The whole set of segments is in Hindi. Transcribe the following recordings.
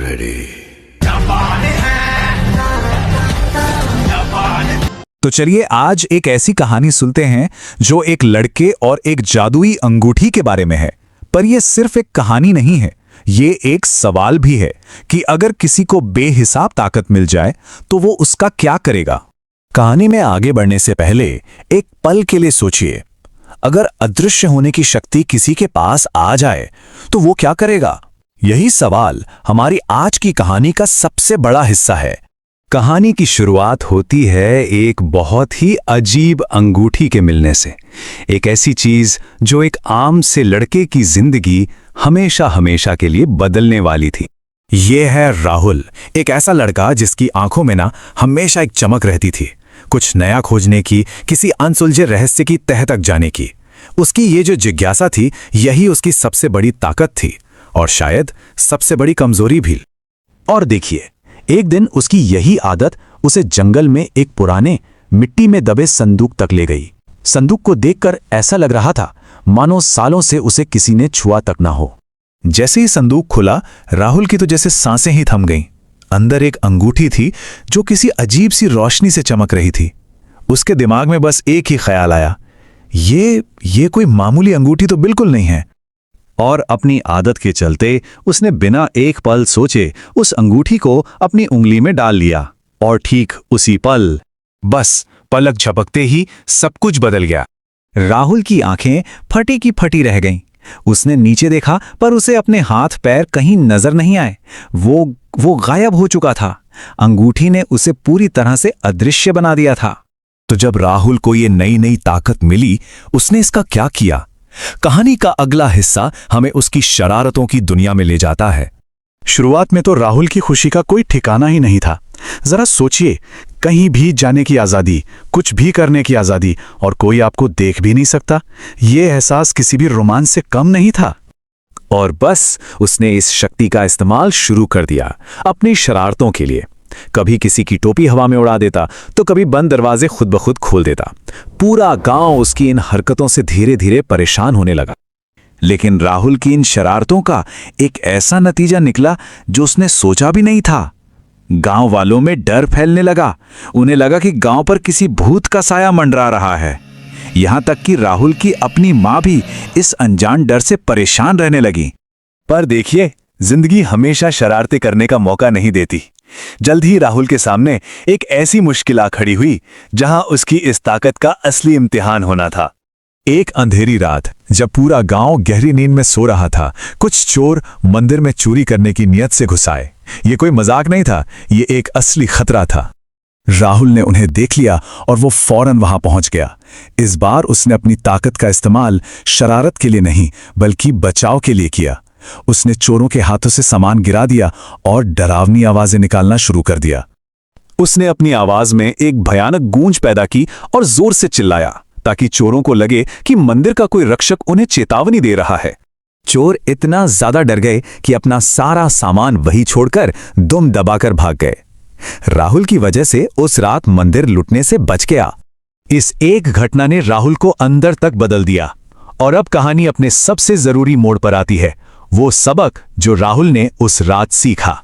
ready. तो चलिए आज एक ऐसी कहानी सुनते हैं जो एक लड़के और एक जादुई अंगूठी के बारे में है। पर यह सिर्फ एक कहानी नहीं है, ये एक सवाल भी है कि अगर किसी को बेहिसाब ताकत मिल जाए तो वो उसका क्या करेगा। कहानी में आगे बढ़ने से पहले एक पल के लिए सोचिए, अगर अदृश्य होने की शक्ति किसी के पास आ जाए तो वो क्या करेगा। यही सवाल हमारी आज की कहानी का सबसे बड़ा हिस्सा है। कहानी की शुरुआत होती है एक बहुत ही अजीब अंगूठी के मिलने से। एक ऐसी चीज जो एक आम से लड़के की जिंदगी हमेशा हमेशा के लिए बदलने वाली थी। ये है राहुल, एक ऐसा लड़का जिसकी आंखों में ना हमेशा एक चमक रहती थी, कुछ नया खोजने की, किसी अनसुलझे रहस्य की तह तक जाने की। उसकी ये जो जिज्ञासा थी, यही उसकी सबसे बड़ी ताकत थी और शायद सबसे बड़ी कमजोरी भी। और देखिए, एक दिन उसकी यही आदत उसे जंगल में एक पुराने मिट्टी में दबे संदूक तक ले गई। संदूक को देखकर ऐसा लग रहा था मानो सालों से उसे किसी ने छुआ तक ना हो। जैसे ही संदूक खुला, राहुल की तो जैसे सांसें ही थम गईं। अंदर एक अंगूठी थी जो किसी अजीब सी रोशनी से चमक रही थी। उसके दिमाग में बस एक ही ख्याल आया, ये कोई मामूली अंगूठी तो बिल्कुल नहीं है। और अपनी आदत के चलते उसने बिना एक पल सोचे उस अंगूठी को अपनी उंगली में डाल लिया। और ठीक उसी पल, बस पलक झपकते ही सब कुछ बदल गया। राहुल की आंखें फटी की फटी रह गईं। उसने नीचे देखा पर उसे अपने हाथ पैर कहीं नजर नहीं आए। वो गायब हो चुका था। अंगूठी ने उसे पूरी तरह से अदृश्य बना दिया था। तो जब राहुल को ये नई ताकत मिली, उसने इसका क्या किया। कहानी का अगला हिस्सा हमें उसकी शरारतों की दुनिया में ले जाता है। शुरुआत में तो राहुल की खुशी का कोई ठिकाना ही नहीं था। जरा सोचिए, कहीं भी जाने की आजादी, कुछ भी करने की आजादी, और कोई आपको देख भी नहीं सकता। ये एहसास किसी भी रोमांच से कम नहीं था। और बस उसने इस शक्ति का इस्तेमाल शुरू कर दिया अपनी शरारतों के लिए। कभी किसी की टोपी हवा में उड़ा देता तो कभी बंद दरवाजे खुद ब खुद खोल देता। पूरा गांव उसकी इन हरकतों से धीरे धीरे परेशान होने लगा। लेकिन राहुल की इन शरारतों का एक ऐसा नतीजा निकला जो उसने सोचा भी नहीं था। गांव वालों में डर फैलने लगा। उन्हें लगा कि गांव पर किसी भूत का साया मंडरा रहा है। यहां तक कि राहुल की अपनी मां भी इस अनजान डर से परेशान रहने लगी। पर देखिए, जिंदगी हमेशा शरारतें करने का मौका नहीं देती। जल्द ही राहुल के सामने एक ऐसी मुश्किल आ खड़ी हुई जहां उसकी इस ताकत का असली इम्तिहान होना था। एक अंधेरी रात, जब पूरा गांव गहरी नींद में सो रहा था, कुछ चोर मंदिर में चोरी करने की नियत से घुस आए। ये कोई मजाक नहीं था, ये एक असली खतरा था। राहुल ने उन्हें देख लिया और वो फौरन वहां पहुंच गया। इस बार उसने अपनी ताकत का इस्तेमाल शरारत के लिए नहीं बल्कि बचाव के लिए किया। उसने चोरों के हाथों से सामान गिरा दिया और डरावनी आवाजें निकालना शुरू कर दिया। उसने अपनी आवाज में एक भयानक गूंज पैदा की और जोर से चिल्लाया ताकि चोरों को लगे कि मंदिर का कोई रक्षक उन्हें चेतावनी दे रहा है। चोर इतना ज्यादा डर गए कि अपना सारा सामान वहीं छोड़कर दुम दबाकर भाग गए। राहुल की वजह से उस रात मंदिर लुटने से बच गया। इस एक घटना ने राहुल को अंदर तक बदल दिया। और अब कहानी अपने सबसे जरूरी मोड़ पर आती है, वो सबक जो राहुल ने उस रात सीखा।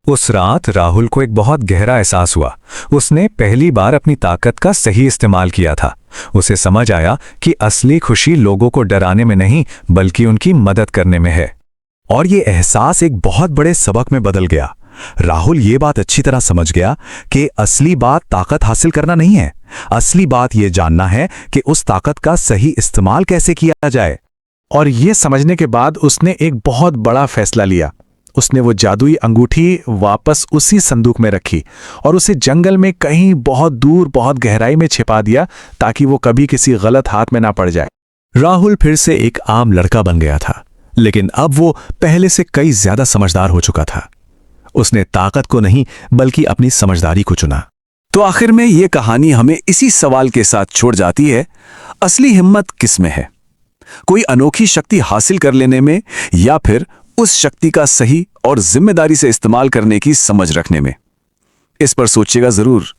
उस रात राहुल को एक बहुत गहरा एहसास हुआ। उसने पहली बार अपनी ताकत का सही इस्तेमाल किया था। उसे समझ आया कि असली खुशी लोगों को डराने में नहीं बल्कि उनकी मदद करने में है। और ये एहसास एक बहुत बड़े सबक में बदल गया। राहुल ये बात अच्छी तरह समझ गया कि असली बात ताकत हासिल करना नहीं है, असली बात ये जानना है कि उस ताकत का सही इस्तेमाल कैसे किया जाए। और ये समझने के बाद उसने एक बहुत बड़ा फैसला लिया। उसने वो जादुई अंगूठी वापस उसी संदूक में रखी और उसे जंगल में कहीं बहुत दूर, बहुत गहराई में छिपा दिया ताकि वो कभी किसी गलत हाथ में ना पड़ जाए। राहुल फिर से एक आम लड़का बन गया था, लेकिन अब वो पहले से कई ज्यादा समझदार हो चुका था। उसने ताकत को नहीं बल्कि अपनी समझदारी को चुना। तो आखिर में ये कहानी हमें इसी सवाल के साथ छोड़ जाती है, असली हिम्मत किस में है? कोई अनोखी शक्ति हासिल कर लेने में या फिर उस शक्ति का सही और जिम्मेदारी से इस्तेमाल करने की समझ रखने में? इस पर सोचिएगा जरूर।